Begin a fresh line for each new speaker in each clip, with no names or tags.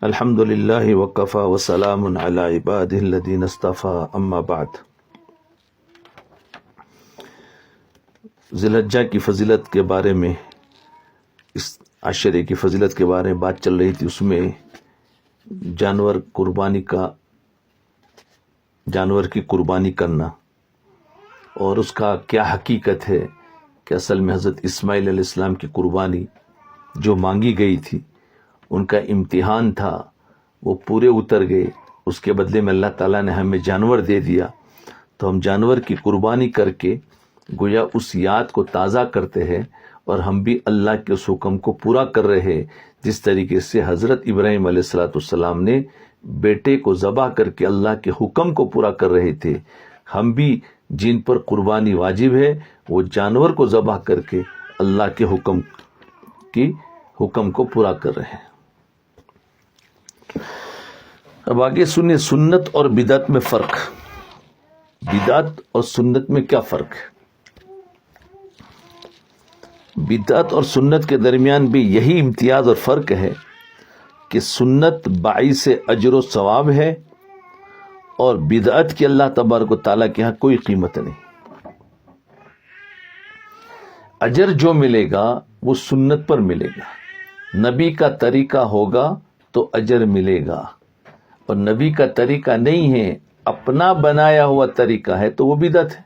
الحمد للہ وکفی وسلام علی عبادہ الذین اصطفی اما بعد۔ ذی الحجہ کی فضیلت کے بارے میں، اس عشرے کی فضیلت کے بارے میں بات چل رہی تھی۔ اس میں جانور کی قربانی کرنا اور اس کا کیا حقیقت ہے کہ اصل میں حضرت اسماعیل علیہ السلام کی قربانی جو مانگی گئی تھی، ان کا امتحان تھا، وہ پورے اتر گئے۔ اس کے بدلے میں اللہ تعالیٰ نے ہمیں جانور دے دیا، تو ہم جانور کی قربانی کر کے گویا اس یاد کو تازہ کرتے ہیں، اور ہم بھی اللہ کے اس حکم کو پورا کر رہے ہیں جس طریقے سے حضرت ابراہیم علیہ السلام نے بیٹے کو ذبح کر کے اللہ کے حکم کو پورا کر رہے تھے۔ ہم بھی جن پر قربانی واجب ہے وہ جانور کو ذبح کر کے اللہ کے حکم کو پورا کر رہے ہیں۔ اب آگے سنیں سنت اور بدعت میں فرق۔ بدعت اور سنت میں کیا فرق ہے؟ بدعت اور سنت کے درمیان بھی یہی امتیاز اور فرق ہے کہ سنت باعث اجر و ثواب ہے، اور بدعت کی اللہ تبارک و تعالیٰ کے ہاں کوئی قیمت نہیں۔ اجر جو ملے گا وہ سنت پر ملے گا، نبی کا طریقہ ہوگا تو اجر ملے گا، اور نبی کا طریقہ نہیں ہے، اپنا بنایا ہوا طریقہ ہے تو وہ بدعت ہے۔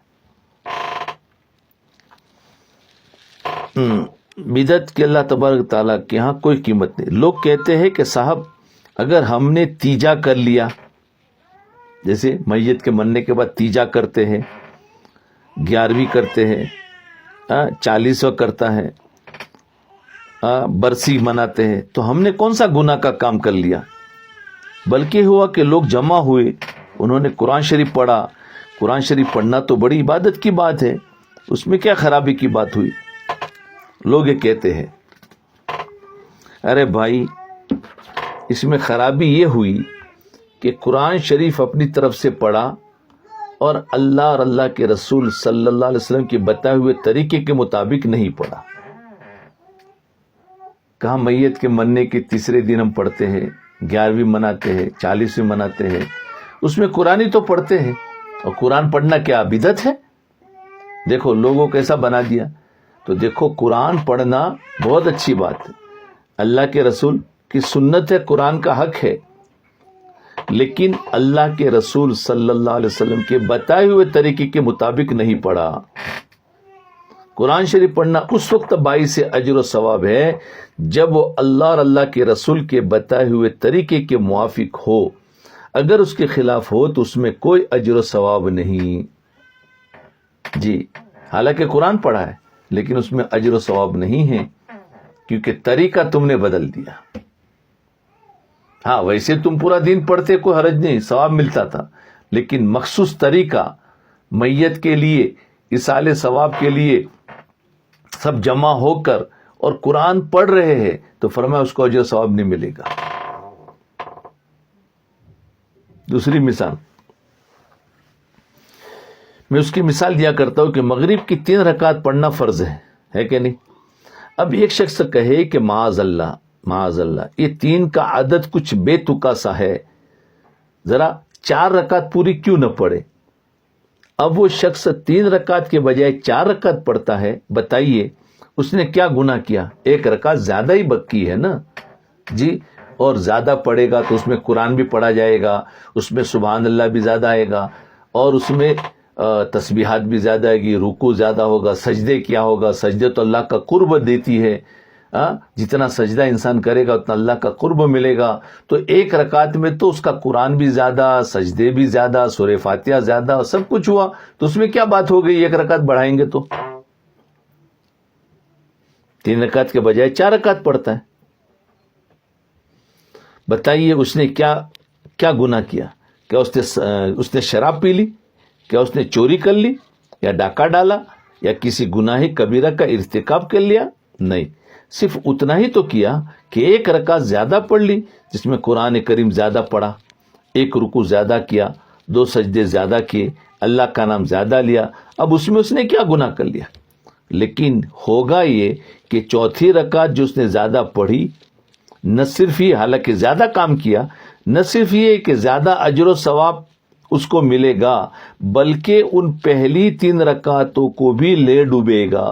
بدعت کے اللہ تبارک تعالیٰ کے ہاں کوئی قیمت نہیں۔ لوگ کہتے ہیں کہ صاحب اگر ہم نے تیجا کر لیا، جیسے میت کے مرنے کے بعد تیجا کرتے ہیں، 11ویں کرتے ہیں، 40واں کرتا ہے، برسی مناتے ہیں، تو ہم نے کون سا گناہ کا کام کر لیا؟ بلکہ ہوا کہ لوگ جمع ہوئے، انہوں نے قرآن شریف پڑھا۔ قرآن شریف پڑھنا تو بڑی عبادت کی بات ہے، اس میں کیا خرابی کی بات ہوئی؟ لوگ یہ کہتے ہیں۔ ارے بھائی، اس میں خرابی یہ ہوئی کہ قرآن شریف اپنی طرف سے پڑھا اور اللہ کے رسول صلی اللہ علیہ وسلم کے بتائے ہوئے طریقے کے مطابق نہیں پڑھا۔ کہاں میت کے مرنے کے تیسرے دن ہم پڑھتے ہیں، 11ویں مناتے ہیں، 40ویں مناتے ہیں، اس میں قرآن ہی تو پڑھتے ہیں، اور قرآن پڑھنا کیا بدعت ہے؟ دیکھو لوگوں کو ایسا بنا دیا۔ تو دیکھو قرآن پڑھنا بہت اچھی بات ہے، اللہ کے رسول کی سنت ہے، قرآن کا حق ہے، لیکن اللہ کے رسول صلی اللہ علیہ وسلم کے بتائے ہوئے طریقے کے مطابق نہیں پڑھا۔ قرآن شریف پڑھنا اس وقت باعث اجر و ثواب ہے جب وہ اللہ اور اللہ کے رسول کے بتائے ہوئے طریقے کے موافق ہو۔ اگر اس کے خلاف ہو تو اس میں کوئی اجر و ثواب نہیں۔ جی، حالانکہ قرآن پڑھا ہے لیکن اس میں اجر و ثواب نہیں ہے، کیونکہ طریقہ تم نے بدل دیا۔ ہاں، ویسے تم پورا دن پڑھتے، کوئی حرج نہیں، ثواب ملتا تھا، لیکن مخصوص طریقہ میت کے لیے، ایصال ثواب کے لیے سب جمع ہو کر اور قرآن پڑھ رہے ہیں، تو فرمایا اس کو اجر و ثواب نہیں ملے گا۔ دوسری مثال میں اس کی مثال دیا کرتا ہوں کہ مغرب کی 3 رکعت پڑھنا فرض ہے کہ نہیں؟ اب ایک شخص کہے کہ معاذ اللہ یہ 3 کا عدد کچھ بے تکا سا ہے، ذرا 4 رکعت پوری کیوں نہ پڑھے؟ اب وہ شخص 3 رکعت کے بجائے 4 رکعت پڑھتا ہے، بتائیے اس نے کیا گناہ کیا؟ 1 رکعت زیادہ ہی بکی ہے نا جی، اور زیادہ پڑھے گا تو اس میں قرآن بھی پڑھا جائے گا، اس میں سبحان اللہ بھی زیادہ آئے گا، اور اس میں تسبیحات بھی زیادہ آئے گی، رکوع زیادہ ہوگا، سجدے کیا ہوگا، سجدے تو اللہ کا قرب دیتی ہے، جتنا سجدہ انسان کرے گا اتنا اللہ کا قرب ملے گا۔ تو 1 رکعت میں تو اس کا قرآن بھی زیادہ، سجدے بھی زیادہ، سورہ فاتحہ زیادہ، سب کچھ ہوا، تو اس میں کیا بات ہو گئی 1 رکعت بڑھائیں گے تو؟ 3 رکعت کے بجائے 4 رکعت پڑھتا ہے۔ بتائیے اس نے کیا گناہ کیا؟ کیا اس نے شراب پی لی؟ کیا اس نے چوری کر لی، یا ڈاکہ ڈالا، یا کسی گناہ کبیرہ کا ارتکاب کر لیا؟ نہیں، صرف اتنا ہی تو کیا کہ 1 رکعت زیادہ پڑھ لی جس میں قرآن کریم زیادہ پڑھا، 1 رکوع زیادہ کیا، 2 سجدے زیادہ کیے، اللہ کا نام زیادہ لیا۔ اب اس میں اس نے کیا گناہ کر لیا؟ لیکن ہوگا یہ کہ 4تھی رکعت جو اس نے زیادہ پڑھی نہ صرف یہ حالانکہ زیادہ کام کیا، نہ صرف یہ کہ زیادہ اجر و ثواب اس کو ملے گا، بلکہ ان پہلی 3 رکعتوں کو بھی لے ڈوبے گا۔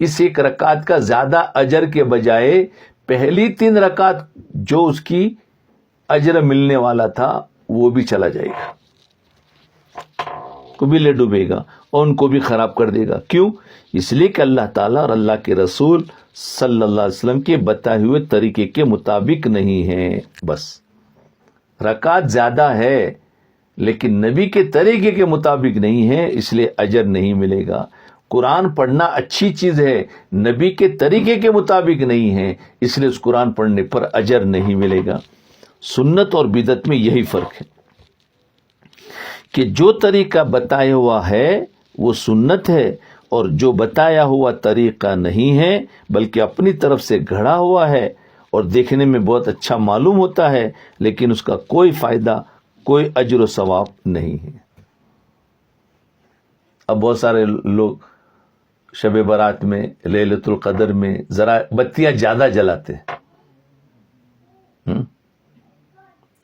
اس ایک رکعت کا زیادہ اجر کے بجائے پہلی 3 رکعت جو اس کی اجر ملنے والا تھا وہ بھی چلا جائے گا، کو بھی لے ڈوبے گا اور ان کو بھی خراب کر دے گا۔ کیوں؟ اس لیے کہ اللہ تعالیٰ اور اللہ کے رسول صلی اللہ علیہ وسلم کے بتائے ہوئے طریقے کے مطابق نہیں ہے۔ بس رکعت زیادہ ہے لیکن نبی کے طریقے کے مطابق نہیں ہے، اس لیے اجر نہیں ملے گا۔ قرآن پڑھنا اچھی چیز ہے، نبی کے طریقے کے مطابق نہیں ہے، اس لیے اس قرآن پڑھنے پر اجر نہیں ملے گا۔ سنت اور بدعت میں یہی فرق ہے کہ جو طریقہ بتایا ہوا ہے وہ سنت ہے، اور جو بتایا ہوا طریقہ نہیں ہے بلکہ اپنی طرف سے گھڑا ہوا ہے اور دیکھنے میں بہت اچھا معلوم ہوتا ہے لیکن اس کا کوئی فائدہ، کوئی اجر و ثواب نہیں ہے۔ اب بہت سارے لوگ شب برات میں، لیلۃ القدر میں ذرا بتیاں زیادہ جلاتے ہیں،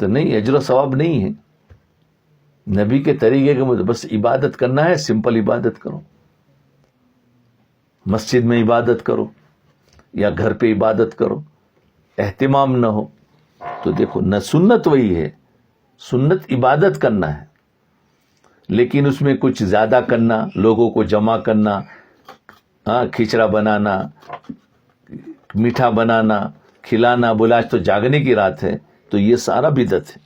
تو نہیں، اجر و ثواب نہیں ہے۔ نبی کے طریقے کے مطابق بس عبادت کرنا ہے، سمپل عبادت کرو، مسجد میں عبادت کرو یا گھر پہ عبادت کرو، اہتمام نہ ہو تو دیکھو نہ سنت وہی ہے، سنت عبادت کرنا ہے لیکن اس میں کچھ زیادہ کرنا، لوگوں کو جمع کرنا، کھچڑا بنانا، میٹھا بنانا، کھلانا، بولا آج تو جاگنے کی رات ہے، تو یہ سارا بدعت ہے۔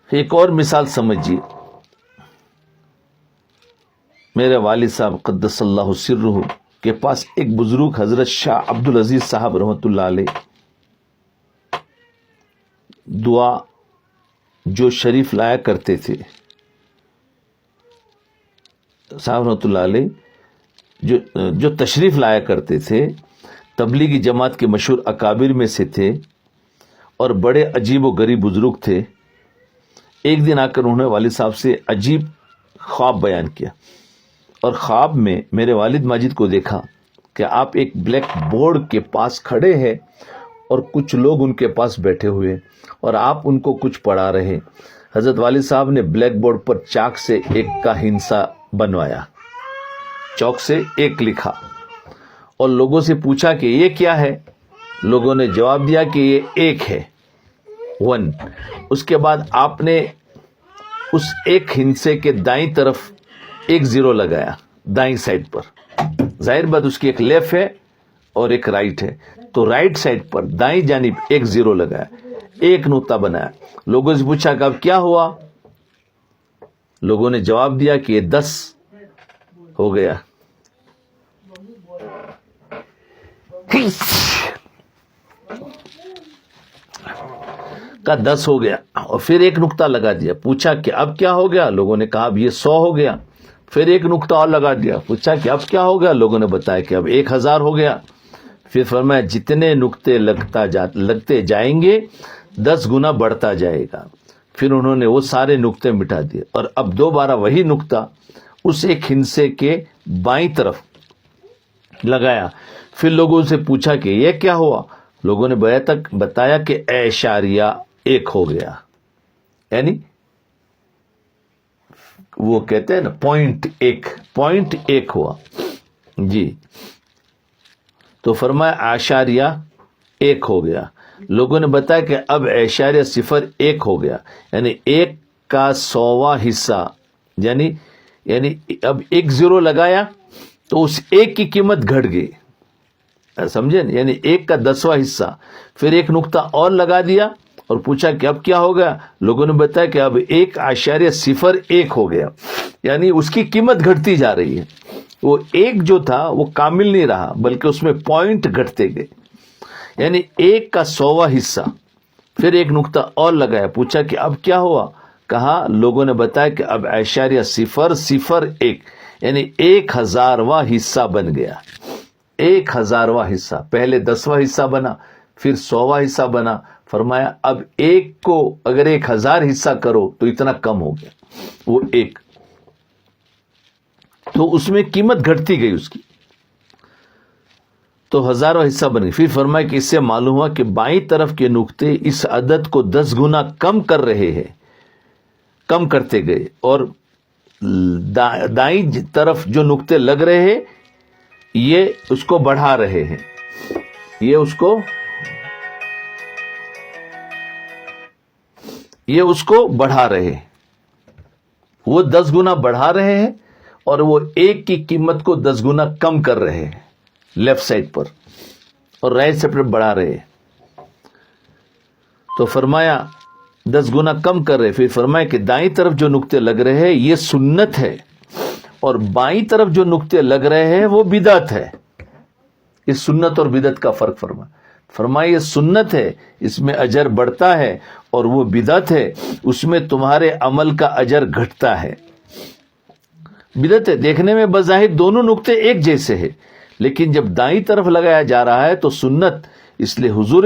ایک اور مثال سمجھیے، میرے والد صاحب قدس اللہ سرہ کے پاس ایک بزرگ حضرت شاہ عبد العزیز صاحب رحمۃ اللہ علیہ دعا جو شریف لایا کرتے تھے، صاحب رحمۃ اللہ علیہ جو تشریف لایا کرتے تھے، تبلیغی جماعت کے مشہور اکابر میں سے تھے اور بڑے عجیب و غریب بزرگ تھے۔ ایک دن آ کر انہوں نے والد صاحب سے عجیب خواب بیان کیا، اور خواب میں میرے والد ماجد کو دیکھا کہ آپ ایک بلیک بورڈ کے پاس کھڑے ہیں اور کچھ لوگ ان کے پاس بیٹھے ہوئے اور آپ ان کو کچھ پڑھا رہے۔ حضرت والد صاحب نے بلیک بورڈ پر چاک سے 1 کا ہندسہ بنوایا، چوک سے 1 لکھا اور لوگوں سے پوچھا کہ یہ کیا ہے؟ لوگوں نے جواب دیا کہ یہ 1 ہے، 1۔ اس کے بعد آپ نے اس 1 ہندسے کے دائیں طرف 1 0 لگایا، دائیں سائڈ پر۔ ظاہر بات اس کی ایک لیفٹ ہے اور ایک رائٹ ہے، تو رائٹ سائڈ پر دائیں جانب 1 0 لگایا، 1 نقطہ بنایا۔ لوگوں سے پوچھا کہ اب کیا ہوا؟ لوگوں نے جواب دیا کہ یہ 10 ہو گیا۔ کا 10 ہو گیا، اور پھر 1 نقطہ لگا دیا۔ پوچھا کہ اب کیا ہو گیا؟ لوگوں نے کہا اب یہ 100 ہو گیا۔ پھر 1 نقطہ اور لگا دیا۔ پوچھا کہ اب کیا ہو گیا؟ لوگوں نے بتایا کہ اب 1000 ہو گیا۔ پھر فرمایا جتنے نقطے لگتے جائیں گے 10 گنا بڑھتا جائے گا۔ پھر انہوں نے وہ سارے نقطے مٹا دیے اور اب دوبارہ وہی نقطہ اس 1 ہندسے کے بائیں طرف لگایا۔ پھر لوگوں سے پوچھا کہ یہ کیا ہوا؟ لوگوں نے بتایا کہ اعشاریہ 1 ہو گیا، یعنی وہ کہتے ہیں نا پوائنٹ 1 ہوا جی۔ تو فرمایا اعشاریہ 1 ہو گیا۔ لوگوں نے بتایا کہ اب اعشاریہ 0.1 ہو گیا، یعنی 1 کا 100واں حصہ، یعنی اب 1 0 لگایا تو اس 1 کی قیمت گھٹ گئی، سمجھے؟ یعنی 1 کا 10واں حصہ۔ پھر 1 نقطہ اور لگا دیا اور پوچھا کہ اب کیا ہو گیا؟ لوگوں نے بتایا کہ اب 1.01 ہو گیا، یعنی اس کی قیمت گھٹتی جا رہی ہے۔ وہ 1 جو تھا وہ کامل نہیں رہا بلکہ اس میں پوائنٹ گھٹتے گئے، یعنی 1 کا 100واں حصہ۔ پھر 1 نقطہ اور لگایا، پوچھا کہ اب کیا ہوا؟ کہا لوگوں نے بتایا کہ اب اعشاریہ 0.01 یعنی 1000واں حصہ بن گیا۔ 1000واں حصہ، پہلے 10واں حصہ بنا، پھر 100واں حصہ بنا۔ فرمایا اب 1 کو اگر 1000 حصہ کرو تو اتنا کم ہو گیا، وہ 1، تو اس میں قیمت گھٹتی گئی اس کی۔ تو ہزاروں حصہ بن گئے. پھر فرمایا کہ اس سے معلوم ہوا کہ بائیں طرف کے نقطے اس عدد کو 10 گنا کم کر رہے ہیں، کم کرتے گئے، اور دائیں طرف جو نقطے لگ رہے ہیں یہ اس کو بڑھا رہے ہیں، یہ اس کو بڑھا رہے ہیں. وہ 10 گنا بڑھا رہے ہیں اور وہ ایک کی قیمت کو 10 گنا کم کر رہے ہیں لیفٹ سائڈ پر، اور رائٹ سائڈ پر بڑھا رہے ہیں. تو فرمایا 10 گنا کم کر رہے. پھر فرمایا کہ دائیں طرف جو نقطے لگ رہے ہیں یہ سنت ہے، اور بائیں طرف جو نقطے لگ رہے ہیں وہ بدعت ہے. اس سنت اور بدعت کا فرق فرمایا یہ سنت ہے، اس میں اجر بڑھتا ہے، اور وہ بدعت ہے، اس میں تمہارے عمل کا اجر گھٹتا ہے. بدعت ہے، دیکھنے میں بظاہر دونوں نقطے ایک جیسے ہیں، لیکن جب دائیں طرف لگایا جا رہا ہے تو سنت، اس لیے حضور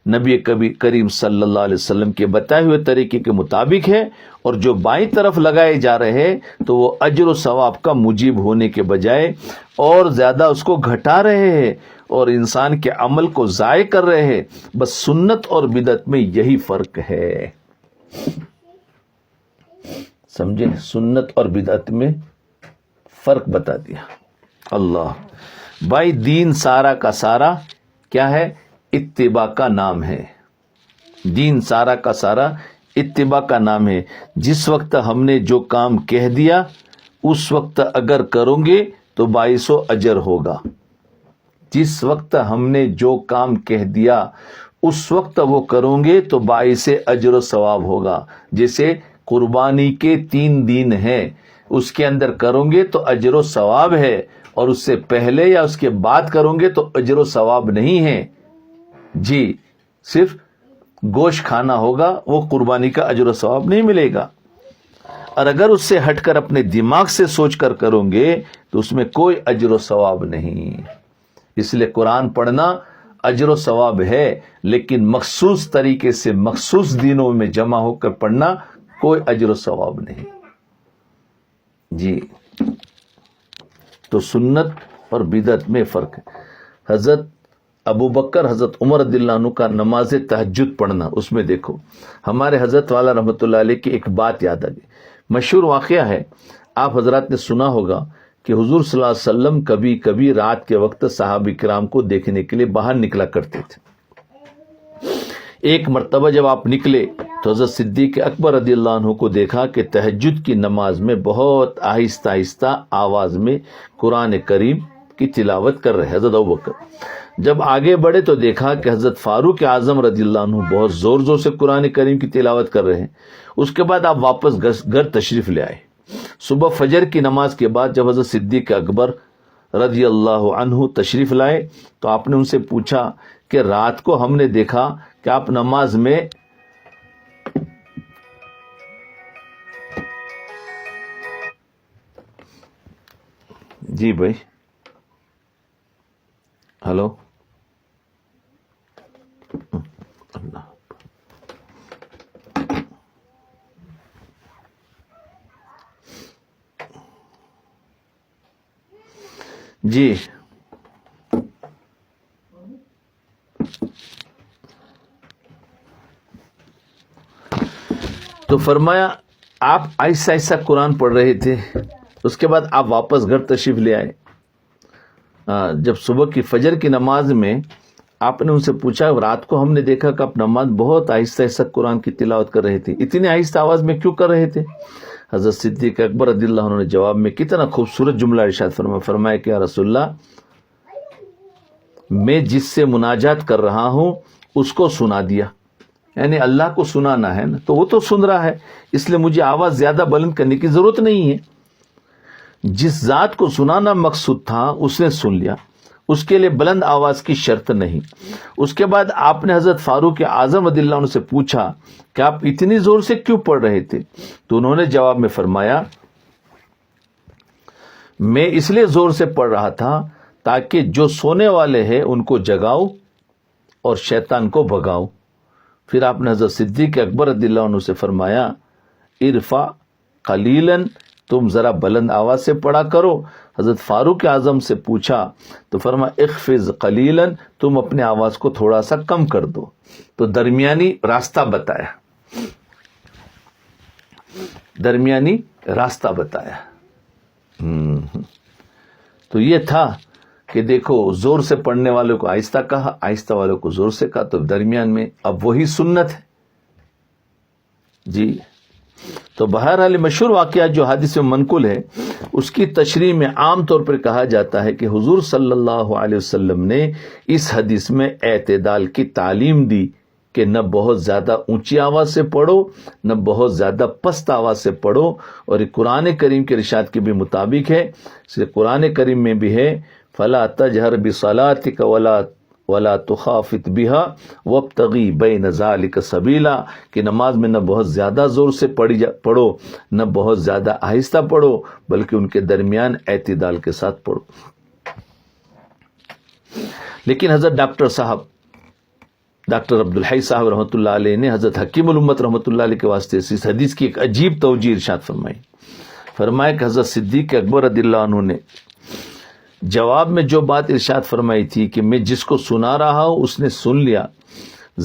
نبی کریم صلی اللہ علیہ وسلم کے بتائے ہوئے طریقے کے مطابق ہے. اور جو بائیں طرف لگائے جا رہے ہیں تو وہ اجر و ثواب کا موجب ہونے کے بجائے اور زیادہ اس کو گھٹا رہے ہیں اور انسان کے عمل کو ضائع کر رہے ہیں. بس سنت اور بدعت میں یہی فرق ہے. سمجھے؟ سنت اور بدعت میں فرق بتا دیا. اللہ بھائی، دین سارا کا سارا کیا ہے؟ اتباع کا نام ہے. دین سارا کا سارا اتباع کا نام ہے. جس وقت ہم نے جو کام کہہ دیا اس وقت اگر کرو گے تو باعث و اجر ہوگا. جس وقت ہم نے جو کام کہہ دیا اس وقت وہ کرو گے تو باعث اجر و ثواب ہوگا. جیسے قربانی کے 3 دن ہیں، اس کے اندر کرو گے تو اجر و ثواب ہے، اور اس سے پہلے یا اس کے بعد کرو گے تو اجر و ثواب نہیں ہے. جی، صرف گوشت کھانا ہوگا، وہ قربانی کا اجر و ثواب نہیں ملے گا. اور اگر اس سے ہٹ کر اپنے دماغ سے سوچ کر کرو گے تو اس میں کوئی اجر و ثواب نہیں. اس لیے قرآن پڑھنا اجر و ثواب ہے، لیکن مخصوص طریقے سے مخصوص دنوں میں جمع ہو کر پڑھنا کوئی اجر و ثواب نہیں. جی، تو سنت اور بدعت میں فرق ہے. حضرت ابو بکر، حضرت عمر رضی اللہ عنہ کا نماز تہجد پڑھنا، اس میں دیکھو ہمارے حضرت والا رحمۃ اللہ علیہ کی ایک بات یاد آ گئی. مشہور واقعہ ہے، آپ حضرات نے سنا ہوگا کہ حضور صلی اللہ علیہ وسلم کبھی کبھی رات کے وقت صحابہ کرام کو دیکھنے کے لیے باہر نکلا کرتے تھے. ایک مرتبہ جب آپ نکلے تو حضرت صدیق اکبر رضی اللہ عنہ کو دیکھا کہ تہجد کی نماز میں بہت آہستہ آہستہ آواز میں قرآن کریم کی تلاوت کر رہے حضرت ابو بکر. جب آگے بڑھے تو دیکھا کہ حضرت فاروق اعظم رضی اللہ عنہ بہت زور زور سے قرآن کریم کی تلاوت کر رہے ہیں. اس کے بعد آپ واپس گھر تشریف لے آئے. صبح فجر کی نماز کے بعد جب حضرت صدیق اکبر رضی اللہ عنہ تشریف لائے تو آپ نے ان سے پوچھا کہ رات کو ہم نے دیکھا کہ آپ نماز میں جی بھائی، ہلو، اللہ جی، تو فرمایا آپ آہستہ آہستہ قرآن پڑھ رہے تھے. اس کے بعد آپ واپس گھر تشریف لے آئے. جب صبح کی فجر کی نماز میں آپ نے ان سے پوچھا، رات کو ہم نے دیکھا کہ آپ نماز بہت آہستہ آہستہ قرآن کی تلاوت کر رہے تھے، اتنی آہستہ آواز میں کیوں کر رہے تھے؟ حضرت صدیق اکبر رضی اللہ عنہ نے جواب میں کتنا خوبصورت جملہ ارشاد فرمایا کہ یا رسول اللہ، میں جس سے مناجات کر رہا ہوں اس کو سنا دیا. یعنی اللہ کو سنانا ہے نا، تو وہ تو سن رہا ہے، اس لیے مجھے آواز زیادہ بلند کرنے کی ضرورت نہیں ہے. جس ذات کو سنانا مقصود تھا اس نے سن لیا، اس کے لیے بلند آواز کی شرط نہیں. اس کے بعد آپ نے حضرت فاروق اعظم رضی اللہ عنہ سے پوچھا کہ آپ اتنی زور سے کیوں پڑھ رہے تھے؟ تو انہوں نے جواب میں فرمایا، میں اس لیے زور سے پڑھ رہا تھا تاکہ جو سونے والے ہیں ان کو جگاؤ اور شیطان کو بھگاؤ. پھر آپ نے حضرت صدیق اکبر رضی اللہ عنہ سے فرمایا، ارفع قلیلا تم ذرا بلند آواز سے پڑھا کرو. حضرت فاروق اعظم سے پوچھا تو فرمایا اخفض قلیلا، تم اپنے آواز کو تھوڑا سا کم کر دو. تو درمیانی راستہ بتایا، درمیانی راستہ بتایا. تو یہ تھا کہ دیکھو زور سے پڑھنے والوں کو آہستہ کہا، آہستہ والوں کو زور سے کہا، تو درمیان میں اب وہی سنت ہے جی. تو بہرحال مشہور واقعہ جو حدیث میں منقول ہے اس کی تشریح میں عام طور پر کہا جاتا ہے کہ حضور صلی اللہ علیہ وسلم نے اس حدیث میں اعتدال کی تعلیم دی کہ نہ بہت زیادہ اونچی آواز سے پڑھو نہ بہت زیادہ پست آواز سے پڑھو. اور یہ قرآن کریم کے ارشاد کے بھی مطابق ہے. اس لیے قرآن کریم میں بھی ہے فلا تجہر بصلاتک ولا تخافت بها وابتغی بین ذلک سبیلا، کہ نماز میں نہ بہت زیادہ زور سے پڑھو نہ بہت زیادہ آہستہ پڑھو، بلکہ ان کے درمیان اعتدال کے ساتھ پڑھو. لیکن حضرت ڈاکٹر عبدالحی صاحب رحمۃ اللہ علیہ نے حضرت حکیم الامت رحمۃ اللہ علیہ کے واسطے اس حدیث کی ایک عجیب توجیہ ارشاد فرمایا کہ حضرت صدیق اکبر رضی اللہ عنہ نے جواب میں جو بات ارشاد فرمائی تھی کہ میں جس کو سنا رہا ہوں اس نے سن لیا،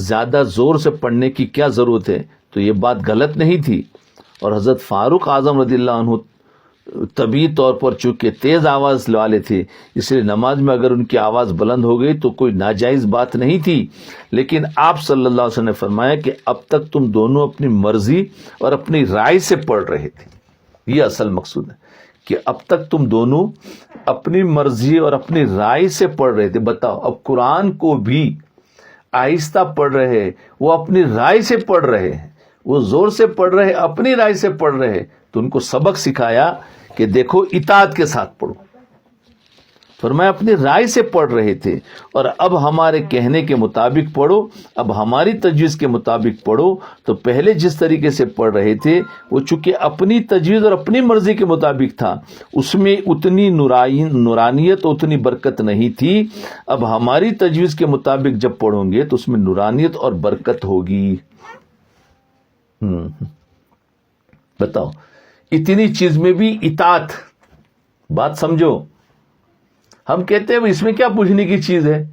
زیادہ زور سے پڑھنے کی کیا ضرورت ہے، تو یہ بات غلط نہیں تھی. اور حضرت فاروق اعظم رضی اللہ عنہ طبعی طور پر چونکہ تیز آواز والے تھے، اس لیے نماز میں اگر ان کی آواز بلند ہو گئی تو کوئی ناجائز بات نہیں تھی. لیکن آپ صلی اللہ علیہ وسلم نے فرمایا کہ اب تک تم دونوں اپنی مرضی اور اپنی رائے سے پڑھ رہے تھے. یہ اصل مقصود ہے کہ اب تک تم دونوں اپنی مرضی اور اپنی رائے سے پڑھ رہے تھے. بتاؤ، اب قرآن کو بھی آہستہ پڑھ رہے، وہ اپنی رائے سے پڑھ رہے ہیں، وہ زور سے پڑھ رہے، اپنی رائے سے پڑھ رہے. تو ان کو سبق سکھایا کہ دیکھو اطاعت کے ساتھ پڑھو. فرمایا اپنی رائے سے پڑھ رہے تھے اور اب ہمارے کہنے کے مطابق پڑھو، اب ہماری تجویز کے مطابق پڑھو. تو پہلے جس طریقے سے پڑھ رہے تھے وہ چونکہ اپنی تجویز اور اپنی مرضی کے مطابق تھا، اس میں اتنی نورانیت اتنی برکت نہیں تھی. اب ہماری تجویز کے مطابق جب پڑھو گے تو اس میں نورانیت اور برکت ہوگی. بتاؤ، اتنی چیز میں بھی اطاعت. بات سمجھو، ہم کہتے ہیں اس میں کیا پوچھنے کی چیز ہے،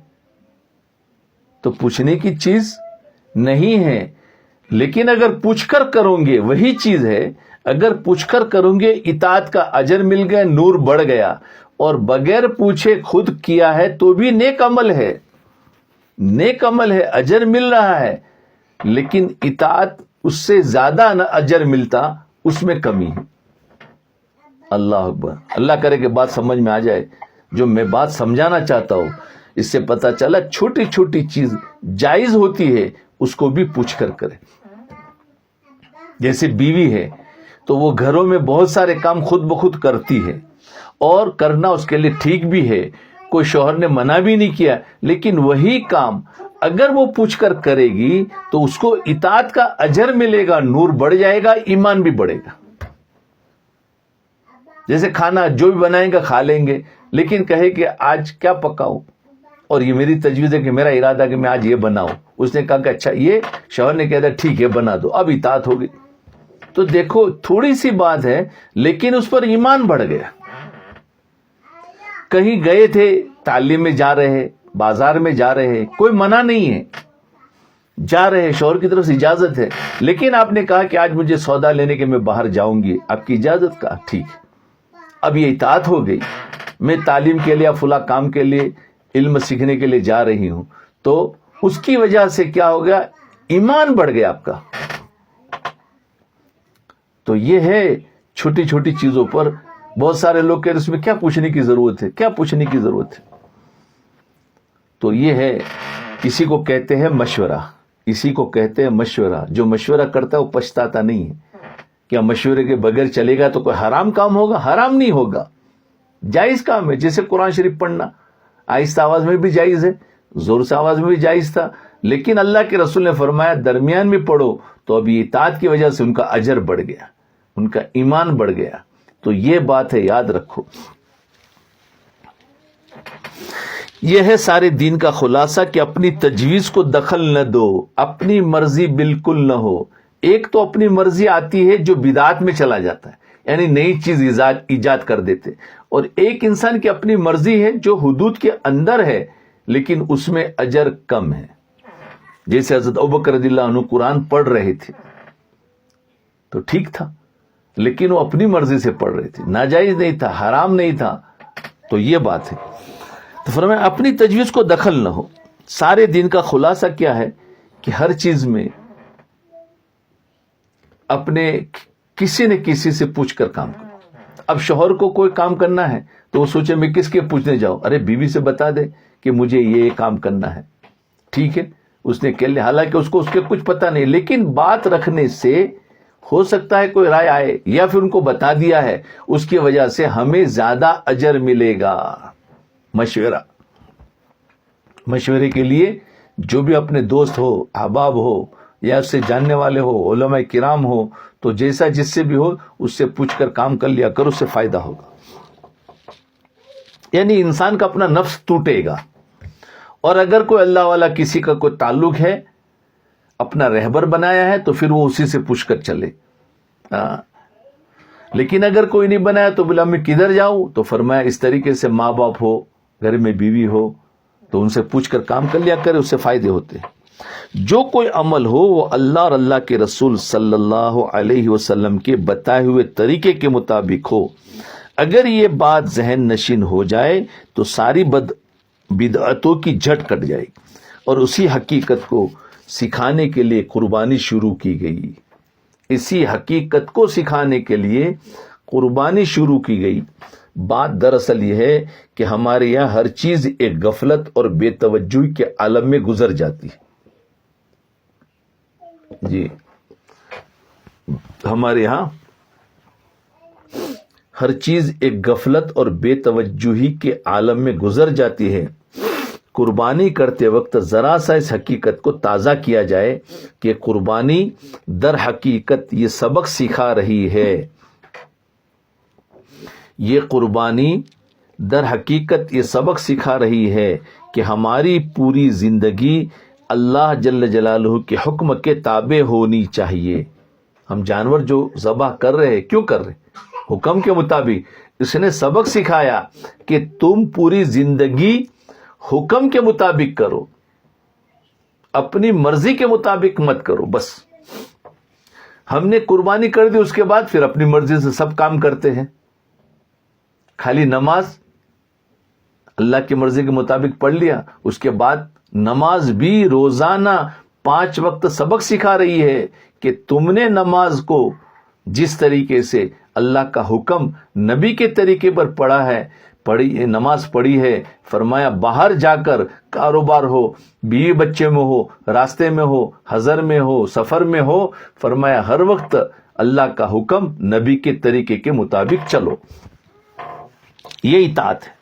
تو پوچھنے کی چیز نہیں ہے، لیکن اگر پوچھ کر کرو گے وہی چیز ہے. اگر پوچھ کر کرو گے اطاعت کا اجر مل گیا، نور بڑھ گیا. اور بغیر پوچھے خود کیا ہے تو بھی نیک عمل ہے، نیک عمل ہے، اجر مل رہا ہے. لیکن اطاعت اس سے زیادہ نہ اجر ملتا، اس میں کمی ہے. اللہ اکبر. اللہ کرے کہ بات سمجھ میں آ جائے. جو میں بات سمجھانا چاہتا ہوں اس سے پتہ چلا چھوٹی چھوٹی چیز جائز ہوتی ہے، اس کو بھی پوچھ کر کرے. جیسے بیوی ہے تو وہ گھروں میں بہت سارے کام خود بخود کرتی ہے اور کرنا اس کے لیے ٹھیک بھی ہے، کوئی شوہر نے منع بھی نہیں کیا. لیکن وہی کام اگر وہ پوچھ کر کرے گی تو اس کو اطاعت کا اجر ملے گا، نور بڑھ جائے گا، ایمان بھی بڑھے گا. جیسے کھانا جو بھی بنائیں گا کھا لیں گے، لیکن کہے کہ آج کیا پکاؤں، اور یہ میری تجویز ہے کہ میرا ارادہ کہ میں آج یہ بناؤں. اس نے کہا کہ اچھا، یہ شوہر نے کہا ٹھیک ہے بنا دو، اب اطاعت ہو گئی. تو دیکھو تھوڑی سی بات ہے لیکن اس پر ایمان بڑھ گیا. کہیں گئے تھے، تعلیم میں جا رہے، بازار میں جا رہے، کوئی منع نہیں ہے، جا رہے، شوہر کی طرف سے اجازت ہے، لیکن آپ نے کہا کہ آج مجھے سودا لینے کے میں باہر جاؤں گی، آپ کی اجازت کا ٹھیک. اب یہ اطاعت ہو گئی. میں تعلیم کے لیے فلاں کام کے لیے علم سیکھنے کے لیے جا رہی ہوں، تو اس کی وجہ سے کیا ہو گیا، ایمان بڑھ گیا آپ کا. تو یہ ہے چھوٹی چھوٹی چیزوں پر بہت سارے لوگ کہتے ہیں اس میں کیا پوچھنے کی ضرورت ہے، کیا پوچھنے کی ضرورت ہے. تو یہ ہے، اسی کو کہتے ہیں مشورہ، اسی کو کہتے ہیں مشورہ. جو مشورہ کرتا ہے وہ پچھتاتا نہیں ہے. کیا مشورے کے بغیر چلے گا تو کوئی حرام کام ہوگا؟ حرام نہیں ہوگا، جائز کام ہے. جیسے قرآن شریف پڑھنا آہستہ آواز میں بھی جائز ہے، زور سے آواز میں بھی جائز تھا. لیکن اللہ کے رسول نے فرمایا درمیان میں پڑھو، تو ابھی اطاعت کی وجہ سے ان کا اجر بڑھ گیا، ان کا ایمان بڑھ گیا. تو یہ بات ہے، یاد رکھو. یہ ہے سارے دین کا خلاصہ کہ اپنی تجویز کو دخل نہ دو، اپنی مرضی بالکل نہ ہو. ایک تو اپنی مرضی آتی ہے جو بدعات میں چلا جاتا ہے، یعنی نئی چیز ایجاد کر دیتے. اور ایک انسان کی اپنی مرضی ہے جو حدود کے اندر ہے لیکن اس میں اجر کم ہے. جیسے حضرت ابوبکر رضی اللہ عنہ قرآن پڑھ رہے تھے تو ٹھیک تھا لیکن وہ اپنی مرضی سے پڑھ رہے تھے, ناجائز نہیں تھا, حرام نہیں تھا. تو یہ بات ہے. تو فرمایا اپنی تجویز کو دخل نہ ہو. سارے دین کا خلاصہ کیا ہے کہ ہر چیز میں اپنے کسی نہ کسی سے پوچھ کر کام کرو. اب شوہر کو کوئی کام کرنا ہے تو وہ سوچے میں کس کے پوچھنے جاؤں, ارے بیوی سے بتا دے کہ مجھے یہ کام کرنا ہے, ٹھیک ہے, اس نے کہہ لیا, حالانکہ اس کو اس کے کچھ پتہ نہیں, لیکن بات رکھنے سے ہو سکتا ہے کوئی رائے آئے, یا پھر ان کو بتا دیا ہے, اس کی وجہ سے ہمیں زیادہ اجر ملے گا. مشورے کے لیے جو بھی اپنے دوست ہو, احباب ہو, یا اس سے جاننے والے ہو, علماء کرام ہو, تو جیسا جس سے بھی ہو اس سے پوچھ کر کام کر لیا کرو, اس سے فائدہ ہوگا. یعنی انسان کا اپنا نفس ٹوٹے گا. اور اگر کوئی اللہ والا کسی کا کوئی تعلق ہے, اپنا رہبر بنایا ہے, تو پھر وہ اسی سے پوچھ کر چلے. لیکن اگر کوئی نہیں بنایا تو بولا میں کدھر جاؤں, تو فرمایا اس طریقے سے ماں باپ ہو, گھر میں بیوی ہو, تو ان سے پوچھ کر کام کر لیا کرے, اس سے فائدے ہوتے. جو کوئی عمل ہو وہ اللہ اور اللہ کے رسول صلی اللہ علیہ وسلم کے بتائے ہوئے طریقے کے مطابق ہو. اگر یہ بات ذہن نشین ہو جائے تو ساری بدعتوں کی جھٹ کٹ جائے گی. اور اسی حقیقت کو سکھانے کے لیے قربانی شروع کی گئی. اسی حقیقت کو سکھانے کے لیے قربانی شروع کی گئی. بات دراصل یہ ہے کہ ہمارے یہاں ہر چیز ایک غفلت اور بے توجہی کے عالم میں گزر جاتی ہے. جی, ہمارے یہاں ہر چیز ایک غفلت اور بے توجہی کے عالم میں گزر جاتی ہے. قربانی کرتے وقت ذرا سا اس حقیقت کو تازہ کیا جائے کہ قربانی در حقیقت یہ سبق سکھا رہی ہے. یہ قربانی در حقیقت یہ سبق سکھا رہی ہے کہ ہماری پوری زندگی اللہ جل جلالہ کے حکم کے تابع ہونی چاہیے. ہم جانور جو ذبح کر رہے ہیں, کیوں کر رہے؟ حکم کے مطابق. اس نے سبق سکھایا کہ تم پوری زندگی حکم کے مطابق کرو, اپنی مرضی کے مطابق مت کرو. بس ہم نے قربانی کر دی, اس کے بعد پھر اپنی مرضی سے سب کام کرتے ہیں. خالی نماز اللہ کی مرضی کے مطابق پڑھ لیا, اس کے بعد نماز بھی روزانہ 5 وقت سبق سکھا رہی ہے کہ تم نے نماز کو جس طریقے سے اللہ کا حکم نبی کے طریقے پر پڑھا ہے, نماز پڑھی ہے. فرمایا باہر جا کر کاروبار ہو, بیوی بچے میں ہو, راستے میں ہو, حضر میں ہو, سفر میں ہو, فرمایا ہر وقت اللہ کا حکم نبی کے طریقے کے مطابق چلو. یہ اطاعت ہے.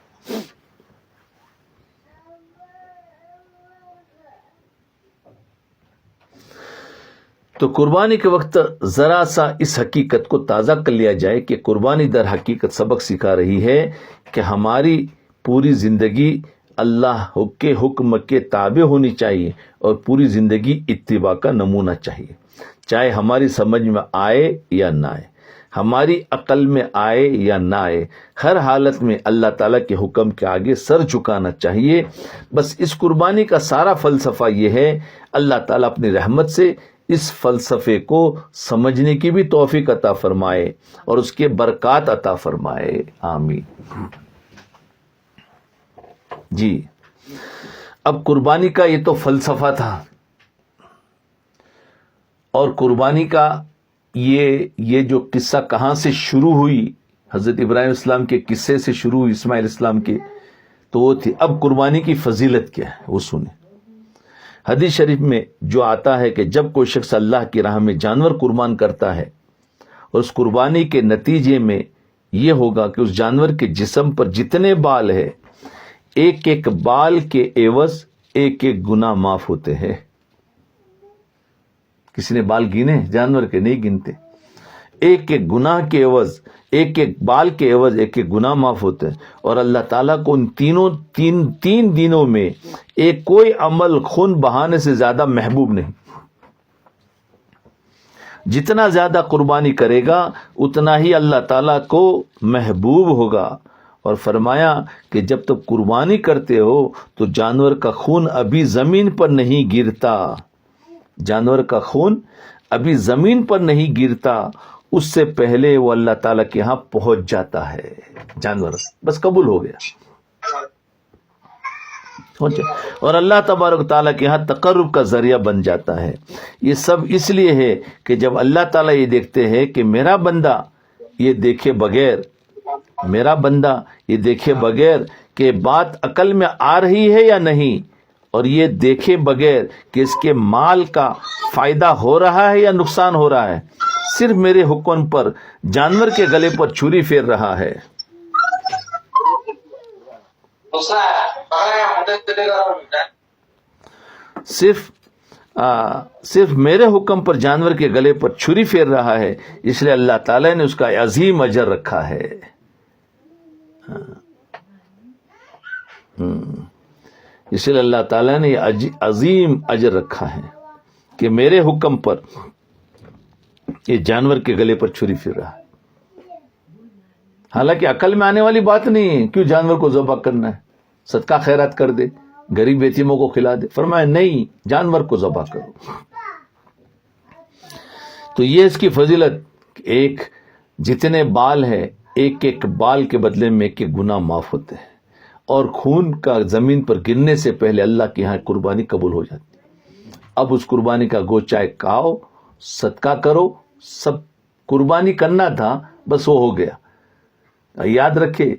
تو قربانی کے وقت ذرا سا اس حقیقت کو تازہ کر لیا جائے کہ قربانی در حقیقت سبق سکھا رہی ہے کہ ہماری پوری زندگی اللہ کے حکم کے تابع ہونی چاہیے اور پوری زندگی اتباع کا نمونہ چاہیے. چاہے ہماری سمجھ میں آئے یا نہ آئے, ہماری عقل میں آئے یا نہ آئے, ہر حالت میں اللہ تعالیٰ کے حکم کے آگے سر جھکانا چاہیے. بس اس قربانی کا سارا فلسفہ یہ ہے, اللہ تعالیٰ اپنی رحمت سے اس فلسفے کو سمجھنے کی بھی توفیق عطا فرمائے اور اس کے برکات عطا فرمائے. آمین. جی, اب قربانی کا یہ تو فلسفہ تھا, اور قربانی کا یہ جو قصہ کہاں سے شروع ہوئی, حضرت ابراہیم اسلام کے قصے سے شروع ہوئی, اسماعیل اسلام کے, تو وہ تھی. اب قربانی کی فضیلت کیا ہے وہ سنیں. حدیث شریف میں جو آتا ہے کہ جب کوئی شخص اللہ کی راہ میں جانور قربان کرتا ہے اور اس قربانی کے نتیجے میں یہ ہوگا کہ اس جانور کے جسم پر جتنے بال ہے, ایک ایک بال کے عوض ایک ایک گناہ معاف ہوتے ہیں. کسی نے بال گینے؟ جانور کے نہیں گنتے. ایک ایک گناہ کے عوض, ایک ایک بال کے عوض ایک ایک گناہ معاف ہوتے ہیں. اور اللہ تعالیٰ کو ان تین دنوں میں ایک کوئی عمل خون بہانے سے زیادہ محبوب نہیں. جتنا زیادہ قربانی کرے گا اتنا ہی اللہ تعالیٰ کو محبوب ہوگا. اور فرمایا کہ جب تک قربانی کرتے ہو تو جانور کا خون ابھی زمین پر نہیں گرتا، جانور کا خون ابھی زمین پر نہیں گرتا، اس سے پہلے وہ اللہ تعالیٰ کے ہاں پہنچ جاتا ہے. جانور بس قبول ہو گیا اور اللہ تبارک تعالیٰ کے ہاں تقرب کا ذریعہ بن جاتا ہے. یہ سب اس لیے ہے کہ جب اللہ تعالیٰ یہ دیکھتے ہیں کہ میرا بندہ یہ دیکھے بغیر، میرا بندہ یہ دیکھے بغیر کہ بات عقل میں آ رہی ہے یا نہیں، اور یہ دیکھے بغیر کہ اس کے مال کا فائدہ ہو رہا ہے یا نقصان ہو رہا ہے، صرف میرے حکم پر جانور کے گلے پر چھری پھیر رہا ہے، صرف میرے حکم پر جانور کے گلے پر چھری پھیر رہا ہے، اس لیے اللہ تعالیٰ نے اس کا عظیم اجر رکھا ہے. اس لیے اللہ تعالیٰ نے عظیم اجر رکھا ہے کہ میرے حکم پر یہ جانور کے گلے پر چھری پھر رہا ہے. حالانکہ عقل میں آنے والی بات نہیں ہے، کیوں جانور کو ذبح کرنا ہے، صدقہ خیرات کر دے، غریب یتیموں کو کھلا دے. فرمایا نہیں، جانور کو ذبح کرو. تو یہ اس کی فضیلت، ایک جتنے بال ہے ایک ایک بال کے بدلے میں ایک ایک گناہ معاف ہوتے ہیں، اور خون کا زمین پر گرنے سے پہلے اللہ کے ہاں قربانی قبول ہو جاتی. اب اس قربانی کا گوشت چاہے کھاؤ، صدقہ کرو، سب قربانی کرنا تھا، بس وہ ہو گیا. یاد رکھے،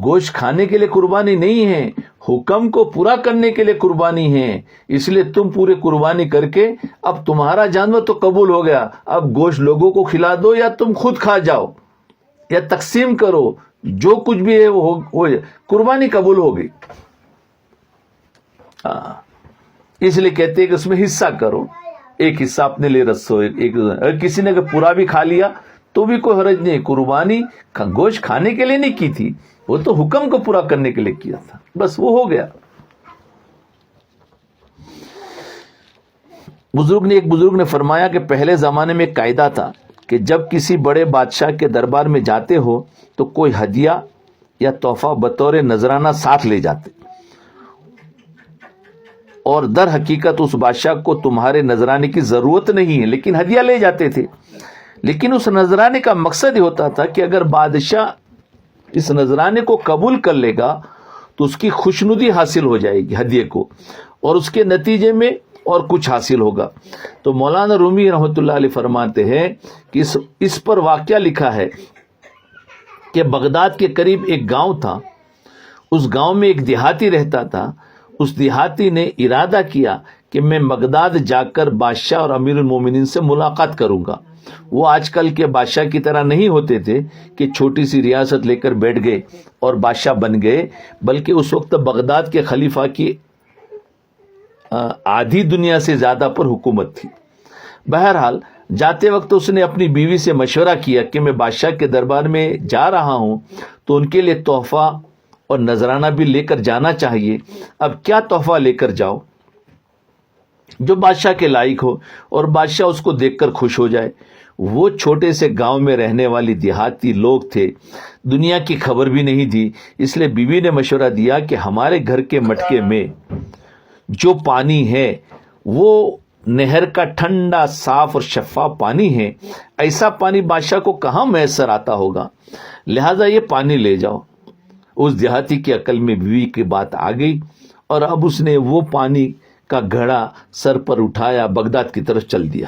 گوشت کھانے کے لیے قربانی نہیں ہے، حکم کو پورا کرنے کے لیے قربانی ہے. اس لیے تم پورے قربانی کر کے اب تمہارا جانور تو قبول ہو گیا، اب گوشت لوگوں کو کھلا دو یا تم خود کھا جاؤ یا تقسیم کرو، جو کچھ بھی ہے وہ ہو جائے، قربانی قبول ہو گئی. اس لیے کہتے ہیں کہ اس میں حصہ کرو، ایک حصہ اپنے لیے رکھو. اگر کسی نے اگر پورا بھی کھا لیا تو بھی کوئی حرج نہیں. قربانی گوشت کھانے کے لیے نہیں کی تھی، وہ تو حکم کو پورا کرنے کے لیے کیا تھا، بس وہ ہو گیا. ایک بزرگ نے فرمایا کہ پہلے زمانے میں ایک قاعدہ تھا کہ جب کسی بڑے بادشاہ کے دربار میں جاتے ہو تو کوئی ہدیہ یا تحفہ بطور نذرانہ ساتھ لے جاتے، اور در حقیقت اس بادشاہ کو تمہارے نذرانے کی ضرورت نہیں ہے، لیکن ہدیہ لے جاتے تھے. لیکن اس نذرانے کا مقصد یہ ہوتا تھا کہ اگر بادشاہ اس نذرانے کو قبول کر لے گا تو اس کی خوشنودی حاصل ہو جائے گی ہدیے کو، اور اس کے نتیجے میں اور کچھ حاصل ہوگا. تو مولانا رومی رحمۃ اللہ علیہ فرماتے ہیں کہ اس پر واقعہ لکھا ہے کہ بغداد کے قریب ایک گاؤں تھا. اس گاؤں میں ایک دیہاتی رہتا تھا. اس دیہاتی نے ارادہ کیا کہ میں بغداد جا کر بادشاہ اور امیر المومنین سے ملاقات کروں گا. وہ آج کل کے بادشاہ کی طرح نہیں ہوتے تھے کہ چھوٹی سی ریاست لے کر بیٹھ گئے اور بادشاہ بن گئے، بلکہ اس وقت بغداد کے خلیفہ کی آدھی دنیا سے زیادہ پر حکومت تھی. بہرحال جاتے وقت اس نے اپنی بیوی سے مشورہ کیا کہ میں بادشاہ کے دربار میں جا رہا ہوں تو ان کے لیے تحفہ اور نذرانہ بھی لے کر جانا چاہیے. اب کیا تحفہ لے کر جاؤ جو بادشاہ کے لائق ہو اور بادشاہ اس کو دیکھ کر خوش ہو جائے. وہ چھوٹے سے گاؤں میں رہنے والی دیہاتی لوگ تھے، دنیا کی خبر بھی نہیں تھی. اس لیے بیوی نے مشورہ دیا کہ ہمارے گھر کے مٹکے میں جو پانی ہے وہ نہر کا ٹھنڈا، صاف اور شفاف پانی ہے. ایسا پانی بادشاہ کو کہاں میسر آتا ہوگا، لہذا یہ پانی لے جاؤ. اس دیہاتی کی عقل میں بیوی کی بات آ گئی، اور اب اس نے وہ پانی کا گھڑا سر پر اٹھایا، بغداد کی طرف چل دیا.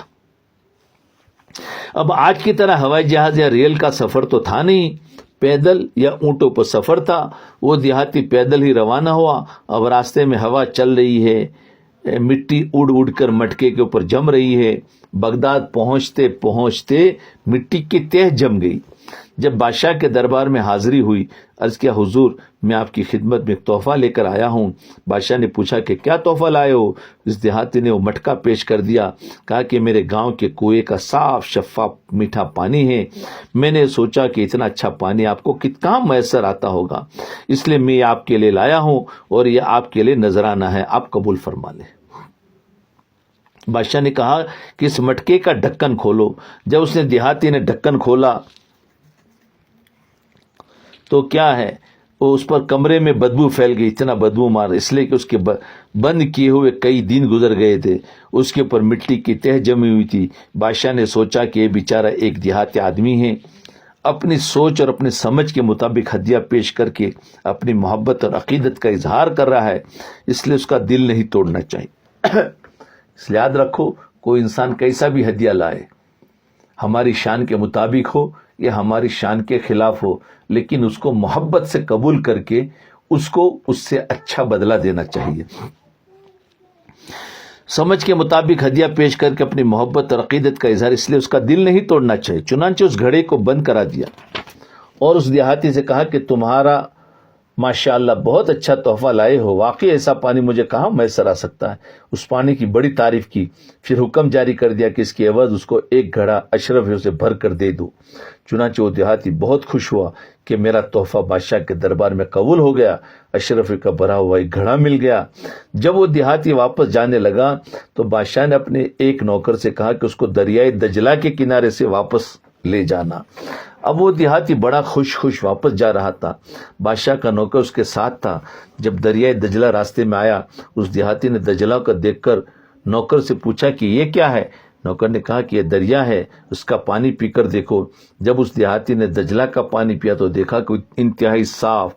اب آج کی طرح ہوائی جہاز یا ریل کا سفر تو تھا نہیں، پیدل یا اونٹوں پر سفر تھا. وہ دیہاتی پیدل ہی روانہ ہوا. اب راستے میں ہوا چل رہی ہے، مٹی اڑ اڑ کر مٹکے کے اوپر جم رہی ہے. بغداد پہنچتے پہنچتے مٹی کی تہ جم گئی. جب بادشاہ کے دربار میں حاضری ہوئی، عرض کیا حضور میں آپ کی خدمت میں ایک تحفہ لے کر آیا ہوں. بادشاہ نے پوچھا کہ کیا تحفہ لائے ہو؟ اس دیہاتی نے وہ مٹکا پیش کر دیا. کہا کہ میرے گاؤں کے کنویں کا صاف شفاف میٹھا پانی ہے. میں نے سوچا کہ اتنا اچھا پانی آپ کو کہاں میسر آتا ہوگا، اس لیے میں آپ کے لیے لایا ہوں، اور یہ آپ کے لیے نذرانہ ہے، آپ قبول فرما لیں. بادشاہ نے کہا کہ اس مٹکے کا ڈھکن کھولو. جب اس نے دیہاتی نے ڈھکن کھولا تو کیا ہے، وہ اس پر کمرے میں بدبو پھیل گئی، اتنا بدبو مار، اس لیے کہ اس کے بند کیے ہوئے کئی دن گزر گئے تھے. اس کے اوپر مٹی کی تہ جمی ہوئی تھی. بادشاہ نے سوچا کہ یہ بیچارہ ایک دیہاتی آدمی ہے، اپنی سوچ اور اپنے سمجھ کے مطابق ہدیہ پیش کر کے اپنی محبت اور عقیدت کا اظہار کر رہا ہے، اس لیے اس کا دل نہیں توڑنا چاہیے. اس لیے یاد رکھو، کوئی انسان کیسا بھی ہدیہ لائے، ہماری شان کے مطابق ہو یا ہماری شان کے خلاف ہو، لیکن اس کو محبت سے قبول کر کے اس کو اس سے اچھا بدلہ دینا چاہیے. سمجھ کے مطابق ہدیہ پیش کر کے اپنی محبت اور عقیدت کا اظہار، اس لیے اس کا دل نہیں توڑنا چاہیے. چنانچہ اس گھڑے کو بند کرا دیا اور اس دیہاتی سے کہا کہ تمہارا ماشاءاللہ بہت اچھا تحفہ لائے ہو، واقعی ایسا پانی مجھے کہاں میسر آ سکتا ہے. اس پانی کی بڑی تعریف کی، پھر حکم جاری کر دیا کہ اس کی عوض اس کو ایک گھڑا اشرفیوں سے بھر کر دے دو. چنانچہ وہ دیہاتی بہت خوش ہوا کہ میرا تحفہ بادشاہ کے دربار میں قبول ہو گیا، اشرفی کا بھرا ہوا ایک گھڑا مل گیا. جب وہ دیہاتی واپس جانے لگا تو بادشاہ نے اپنے ایک نوکر سے کہا کہ اس کو دریائے دجلہ کے کنارے سے واپس لے جانا. اب وہ دیہاتی بڑا خوش واپس جا رہا تھا. بادشاہ کا نوکر اس کے ساتھ تھا. جب دریائے دجلہ راستے میں آیا، اس دیہاتی نے دجلہ کو دیکھ کر نوکر سے پوچھا کہ یہ کیا ہے. نوکر نے کہا کہ یہ دریا ہے، اس کا پانی پی کر دیکھو. جب اس دیہاتی نے دجلہ کا پانی پیا تو دیکھا کہ انتہائی صاف،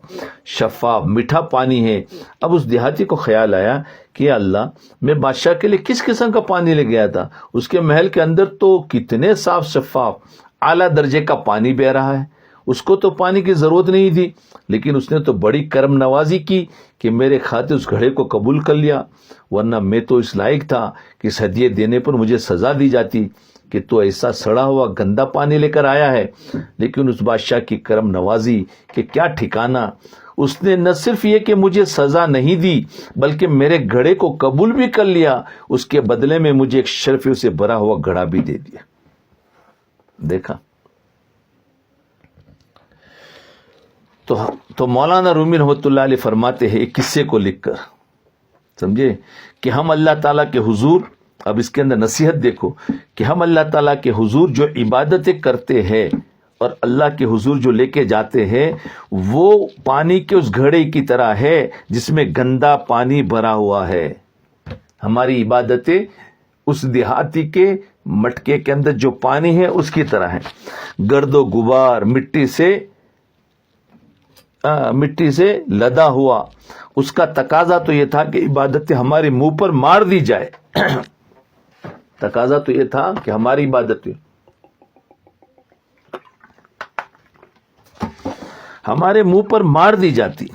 شفاف، میٹھا پانی ہے. اب اس دیہاتی کو خیال آیا کہ اللہ، میں بادشاہ کے لیے کس قسم کا پانی لے گیا تھا، اس کے محل کے اندر تو کتنے صاف شفاف اعلیٰ درجے کا پانی بہ رہا ہے، اس کو تو پانی کی ضرورت نہیں تھی، لیکن اس نے تو بڑی کرم نوازی کی کہ میرے خاطر اس گھڑے کو قبول کر لیا. ورنہ میں تو اس لائق تھا کہ اس ہدیے دینے پر مجھے سزا دی جاتی کہ تو ایسا سڑا ہوا گندا پانی لے کر آیا ہے. لیکن اس بادشاہ کی کرم نوازی کہ کیا ٹھکانہ، اس نے نہ صرف یہ کہ مجھے سزا نہیں دی بلکہ میرے گھڑے کو قبول بھی کر لیا، اس کے بدلے میں مجھے ایک شرفیوں سے بھرا ہوا گھڑا بھی دے دیا. دیکھا تو مولانا رومی رحمۃ اللہ علیہ فرماتے ہیں ایک قصے کو لکھ کر، سمجھے، کہ ہم اللہ تعالیٰ کے حضور، اب اس کے اندر نصیحت دیکھو کہ ہم اللہ تعالیٰ کے حضور جو عبادتیں کرتے ہیں اور اللہ کے حضور جو لے کے جاتے ہیں، وہ پانی کے اس گھڑے کی طرح ہے جس میں گندا پانی بھرا ہوا ہے. ہماری عبادتیں اس دیہاتی کے مٹکے کے اندر جو پانی ہے اس کی طرح ہے، گرد و غبار، مٹی سے لدا ہوا. اس کا تقاضا تو یہ تھا کہ عبادتیں ہمارے منہ پر مار دی جائے. تقاضا تو یہ تھا کہ ہماری عبادتیں ہمارے منہ پر مار دی جاتی.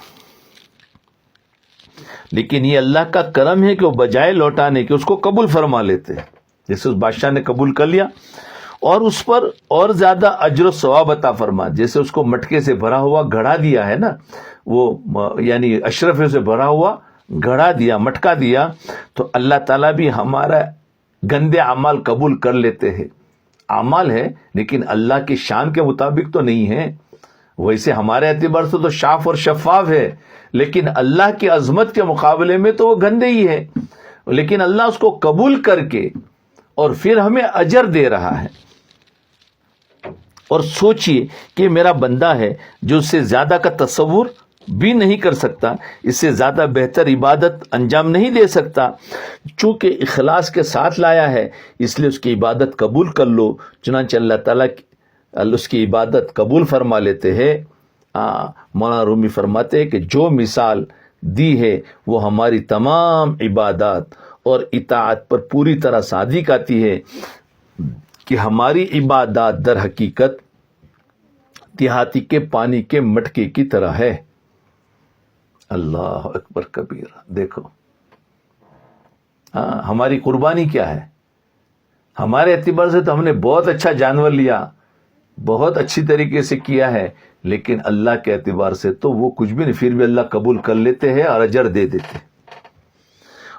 لیکن یہ اللہ کا کرم ہے کہ وہ بجائے لوٹانے کے اس کو قبول فرما لیتے. جیسے اس بادشاہ نے قبول کر لیا اور اس پر اور زیادہ اجر و ثواب عطا فرما. جیسے اس کو مٹکے سے بھرا ہوا گھڑا دیا ہے نا، وہ یعنی اشرفیوں سے بھرا ہوا گھڑا دیا، مٹکا دیا، تو اللہ تعالیٰ بھی ہمارا گندے اعمال قبول کر لیتے ہیں. اعمال ہے لیکن اللہ کی شان کے مطابق تو نہیں ہے. ویسے ہمارے اعتبار سے تو صاف اور شفاف ہے، لیکن اللہ کی عظمت کے مقابلے میں تو وہ گندے ہی ہے. لیکن اللہ اس کو قبول کر کے اور پھر ہمیں اجر دے رہا ہے. اور سوچئے کہ میرا بندہ ہے جو اس سے زیادہ کا تصور بھی نہیں کر سکتا، اس سے زیادہ بہتر عبادت انجام نہیں دے سکتا. چونکہ اخلاص کے ساتھ لایا ہے اس لیے اس کی عبادت قبول کر لو. چنانچہ اللہ تعالیٰ اس کی عبادت قبول فرما لیتے ہیں. مولانا رومی فرماتے ہیں کہ جو مثال دی ہے وہ ہماری تمام عبادات اور اطاعت پر پوری طرح صادق آتی ہے کہ ہماری عبادات در حقیقت دیہاتی کے پانی کے مٹکے کی طرح ہے. اللہ اکبر کبیرہ. دیکھو ہماری قربانی کیا ہے. ہمارے اعتبار سے تو ہم نے بہت اچھا جانور لیا، بہت اچھی طریقے سے کیا ہے، لیکن اللہ کے اعتبار سے تو وہ کچھ بھی نہیں، پھر بھی اللہ قبول کر لیتے ہیں اور اجر دے دیتے.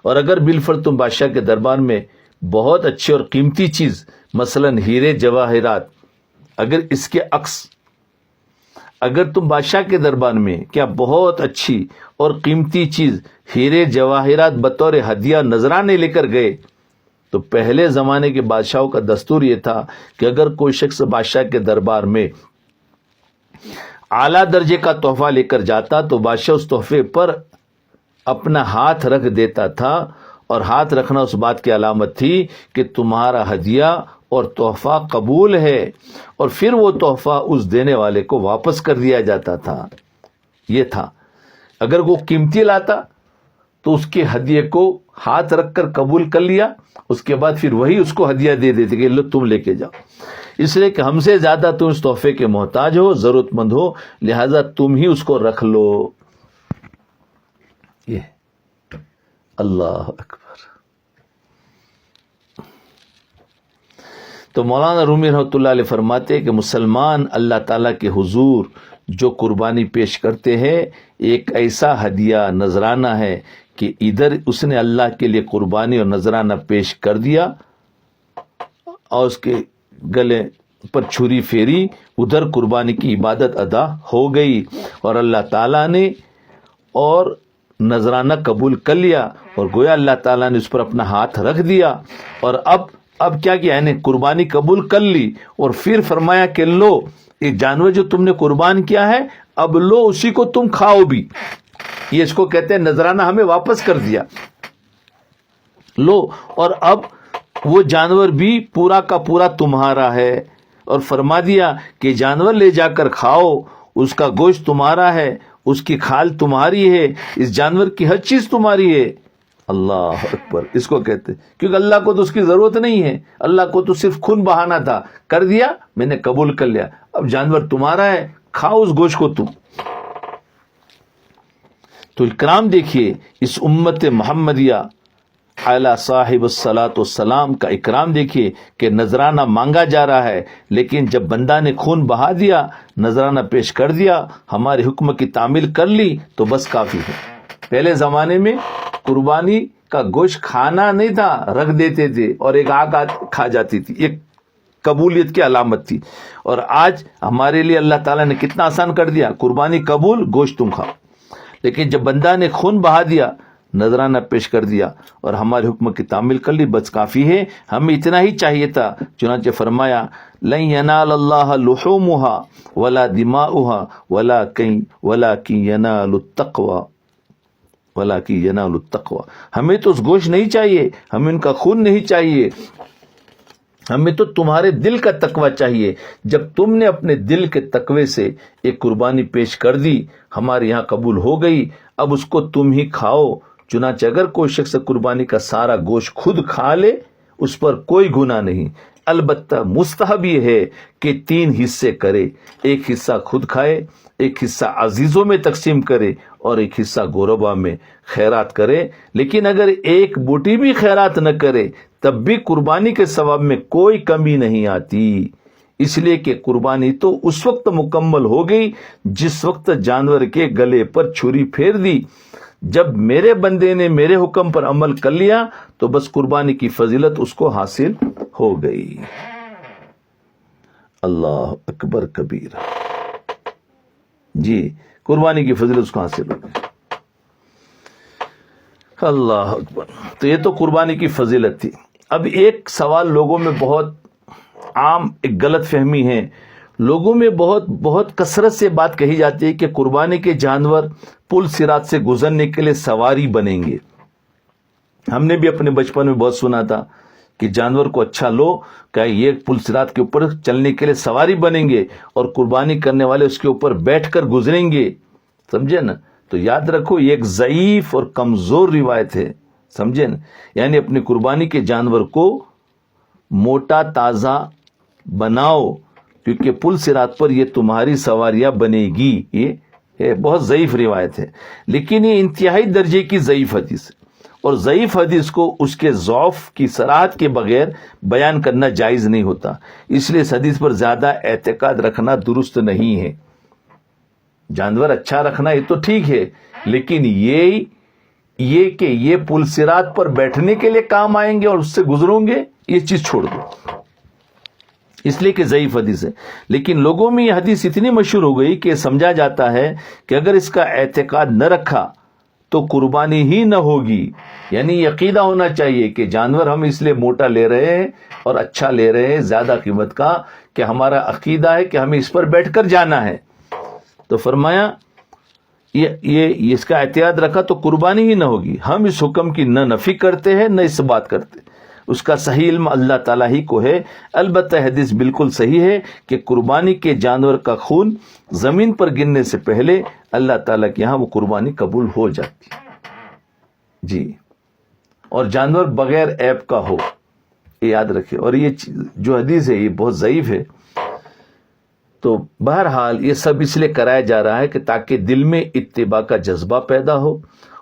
اور اگر بالفرض تم بادشاہ کے دربار میں بہت اچھی اور قیمتی چیز، مثلا ہیرے جواہرات، اگر اس کے عکس اگر تم بادشاہ کے دربار میں کیا بہت اچھی اور قیمتی چیز ہیرے جواہرات بطور ہدیہ نذرانے لے کر گئے تو پہلے زمانے کے بادشاہوں کا دستور یہ تھا کہ اگر کوئی شخص بادشاہ کے دربار میں اعلیٰ درجے کا تحفہ لے کر جاتا تو بادشاہ اس تحفے پر اپنا ہاتھ رکھ دیتا تھا، اور ہاتھ رکھنا اس بات کی علامت تھی کہ تمہارا ہدیہ اور تحفہ قبول ہے، اور پھر وہ تحفہ اس دینے والے کو واپس کر دیا جاتا تھا۔ یہ تھا، اگر وہ قیمتی لاتا تو اس کے ہدیے کو ہاتھ رکھ کر قبول کر لیا، اس کے بعد پھر وہی اس کو ہدیہ دے دیتے کہ لو تم لے کے جاؤ، اس لیے کہ ہم سے زیادہ تم اس تحفے کے محتاج ہو، ضرورت مند ہو، لہذا تم ہی اس کو رکھ لو۔ یہ اللہ اکبر۔ تو مولانا رومی رحمۃ اللہ علیہ فرماتے کہ مسلمان اللہ تعالیٰ کے حضور جو قربانی پیش کرتے ہیں ایک ایسا ہدیہ نذرانہ ہے کہ ادھر اس نے اللہ کے لیے قربانی اور نذرانہ پیش کر دیا اور اس کے گلے پر چھری پھیری، ادھر قربانی کی عبادت ادا ہو گئی اور اللہ تعالیٰ نے اور نذرانہ قبول کر لیا، اور گویا اللہ تعالیٰ نے اس پر اپنا ہاتھ رکھ دیا، اور اب کیا کیا، یعنی قربانی قبول کر لی، اور پھر فرمایا کہ لو یہ جانور جو تم نے قربان کیا ہے اب لو اسی کو تم کھاؤ بھی، یہ اس کو کہتے ہیں نذرانہ ہمیں واپس کر دیا، لو، اور اب وہ جانور بھی پورا کا پورا تمہارا ہے، اور فرما دیا کہ جانور لے جا کر کھاؤ، اس کا گوشت تمہارا ہے، اس کی کھال تمہاری ہے، اس جانور کی ہر چیز تمہاری ہے۔ اللہ اکبر، اس کو کہتے ہیں، کیونکہ اللہ کو تو اس کی ضرورت نہیں ہے، اللہ کو تو صرف خون بہانا تھا، کر دیا، میں نے قبول کر لیا، اب جانور تمہارا ہے، کھاؤ اس گوشت کو تم۔ تو اکرام دیکھیے اس امت محمدیہ اعلیٰ صاحب الصلاۃ والسلام کا اکرام دیکھیے کہ نذرانہ مانگا جا رہا ہے، لیکن جب بندہ نے خون بہا دیا، نذرانہ پیش کر دیا، ہمارے حکم کی تعمیل کر لی تو بس کافی ہے۔ پہلے زمانے میں قربانی کا گوشت کھانا نہیں تھا، رکھ دیتے تھے اور ایک آگ کھا جاتی تھی، ایک قبولیت کی علامت تھی، اور آج ہمارے لیے اللہ تعالیٰ نے کتنا آسان کر دیا، قربانی قبول، گوشت تم کھاؤ۔ لیکن جب بندہ نے خون بہا دیا، نذرانہ پیش کر دیا اور ہمارے حکم کی تعمیل کر لی، بس کافی ہے، ہمیں اتنا ہی چاہیے تھا۔ چنانچہ فرمایا لن ینال اللہ لحومها ولا دماؤها ولکن ینال التقوی، ہمیں تو اس گوشت نہیں چاہیے، ہمیں ان کا خون نہیں چاہیے، ہمیں تو تمہارے دل کا تقوی چاہیے۔ جب تم نے اپنے دل کے تقوی سے ایک قربانی پیش کر دی، ہمارے یہاں قبول ہو گئی، اب اس کو تم ہی کھاؤ۔ چنانچہ اگر کوئی شخص قربانی کا سارا گوشت خود کھا لے اس پر کوئی گناہ نہیں، البتہ مستحب یہ ہے کہ 3 حصے کرے، ایک حصہ خود کھائے، ایک حصہ عزیزوں میں تقسیم کرے اور ایک حصہ غربا میں خیرات کرے۔ لیکن اگر ایک بوٹی بھی خیرات نہ کرے تب بھی قربانی کے ثواب میں کوئی کمی نہیں آتی، اس لیے کہ قربانی تو اس وقت مکمل ہو گئی جس وقت جانور کے گلے پر چھری پھیر دی۔ جب میرے بندے نے میرے حکم پر عمل کر لیا تو بس قربانی کی فضیلت اس کو حاصل ہو گئی۔ اللہ اکبر کبیرہ، جی قربانی کی فضیلت اس کو حاصل ہو گئی۔ اللہ اکبر، تو یہ تو قربانی کی فضیلت تھی۔ اب ایک سوال لوگوں میں بہت عام ایک غلط فہمی ہے، لوگوں میں بہت کثرت سے بات کہی جاتی ہے کہ قربانی کے جانور پل صراط سے گزرنے کے لیے سواری بنیں گے۔ ہم نے بھی اپنے بچپن میں بہت سنا تھا کہ جانور کو اچھا لو کہ یہ پل صراط کے اوپر چلنے کے لیے سواری بنیں گے اور قربانی کرنے والے اس کے اوپر بیٹھ کر گزریں گے، سمجھے نا؟ تو یاد رکھو یہ ایک ضعیف اور کمزور روایت ہے، سمجھے نا؟ یعنی اپنی قربانی کے جانور کو موٹا تازہ بناؤ کیونکہ پل صراط پر یہ تمہاری سواریاں بنے گی۔ یہ بہت ضعیف روایت ہے، لیکن یہ انتہائی درجے کی ضعیف حدیث ہے، اور ضعیف حدیث کو اس کے ضعف کی صراحت کے بغیر بیان کرنا جائز نہیں ہوتا، اس لیے اس حدیث پر زیادہ اعتقاد رکھنا درست نہیں ہے۔ جانور اچھا رکھنا یہ تو ٹھیک ہے، لیکن یہ کہ یہ پل صراط پر بیٹھنے کے لیے کام آئیں گے اور اس سے گزروں گے، یہ چیز چھوڑ دو، اس لیے کہ ضعیف حدیث ہے۔ لیکن لوگوں میں یہ حدیث اتنی مشہور ہو گئی کہ سمجھا جاتا ہے کہ اگر اس کا اعتقاد نہ رکھا تو قربانی ہی نہ ہوگی. یعنی یہ عقیدہ ہونا چاہیے کہ جانور ہم اس لیے موٹا لے رہے ہیں اور اچھا لے رہے ہیں زیادہ قیمت کا کہ ہمارا عقیدہ ہے کہ ہمیں اس پر بیٹھ کر جانا ہے. تو فرمایا یہ اس کا احتیاط رکھا تو قربانی ہی نہ ہوگی. ہم اس حکم کی نہ نفی کرتے ہیں نہ اس بات کرتے، اس کا صحیح علم اللہ تعالیٰ ہی کو ہے. البتہ حدیث بالکل صحیح ہے کہ قربانی کے جانور کا خون زمین پر گرنے سے پہلے اللہ تعالیٰ کے یہاں وہ قربانی قبول ہو جاتی جی. اور جانور بغیر عیب کا ہو، یہ یاد رکھے. اور یہ جو حدیث ہے یہ بہت ضعیف ہے. تو بہرحال یہ سب اس لیے کرایا جا رہا ہے کہ تاکہ دل میں اتباع کا جذبہ پیدا ہو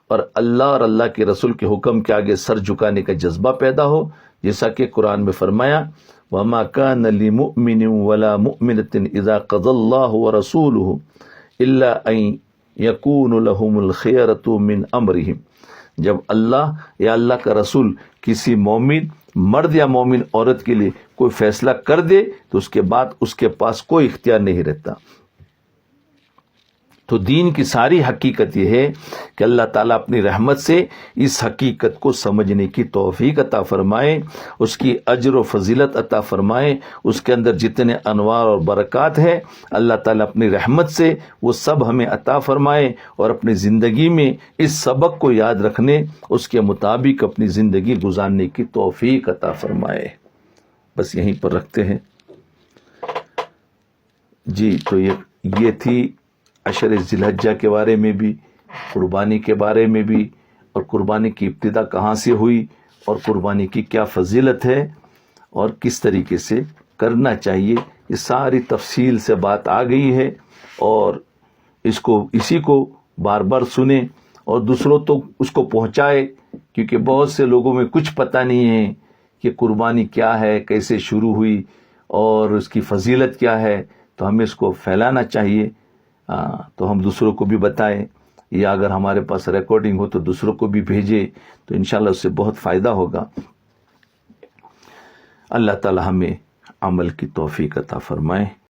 اور اللہ کے رسول کے حکم کے آگے سر جھکانے کا جذبہ پیدا ہو. جیسا کہ قرآن میں فرمایا وَمَا كَانَ لِمُؤْمِنٍ وَلَا مُؤْمِنَةٍ إِذَا قَضَى اللَّهُ وَرَسُولُهُ إِلَّا أَن يَكُونَ لَهُمُ الْخِيَرَةُ مِنْ أَمْرِهِمْ. جب اللہ یا اللہ کا رسول کسی مومن مرد یا مومن عورت کے لیے کوئی فیصلہ کر دے تو اس کے بعد اس کے پاس کوئی اختیار نہیں رہتا. تو دین کی ساری حقیقت یہ ہے کہ اللہ تعالیٰ اپنی رحمت سے اس حقیقت کو سمجھنے کی توفیق عطا فرمائے، اس کی اجر و فضیلت عطا فرمائے. اس کے اندر جتنے انوار اور برکات ہیں اللہ تعالیٰ اپنی رحمت سے وہ سب ہمیں عطا فرمائے اور اپنی زندگی میں اس سبق کو یاد رکھنے، اس کے مطابق اپنی زندگی گزارنے کی توفیق عطا فرمائے. بس یہیں پر رکھتے ہیں جی. تو یہ تھی عشر ذی الحجہ کے بارے میں بھی، قربانی کے بارے میں بھی، اور قربانی کی ابتدا کہاں سے ہوئی اور قربانی کی کیا فضیلت ہے اور کس طریقے سے کرنا چاہیے. یہ ساری تفصیل سے بات آ گئی ہے اور اسی کو بار بار سنیں اور دوسروں تو اس کو پہنچائے، کیونکہ بہت سے لوگوں میں کچھ پتہ نہیں ہے کہ قربانی کیا ہے، کیسے شروع ہوئی اور اس کی فضیلت کیا ہے. تو ہمیں اس کو پھیلانا چاہیے. تو ہم دوسروں کو بھی بتائیں، یا اگر ہمارے پاس ریکارڈنگ ہو تو دوسروں کو بھی بھیجیں، تو انشاءاللہ اس سے بہت فائدہ ہوگا. اللہ تعالی ہمیں عمل کی توفیق عطا فرمائے.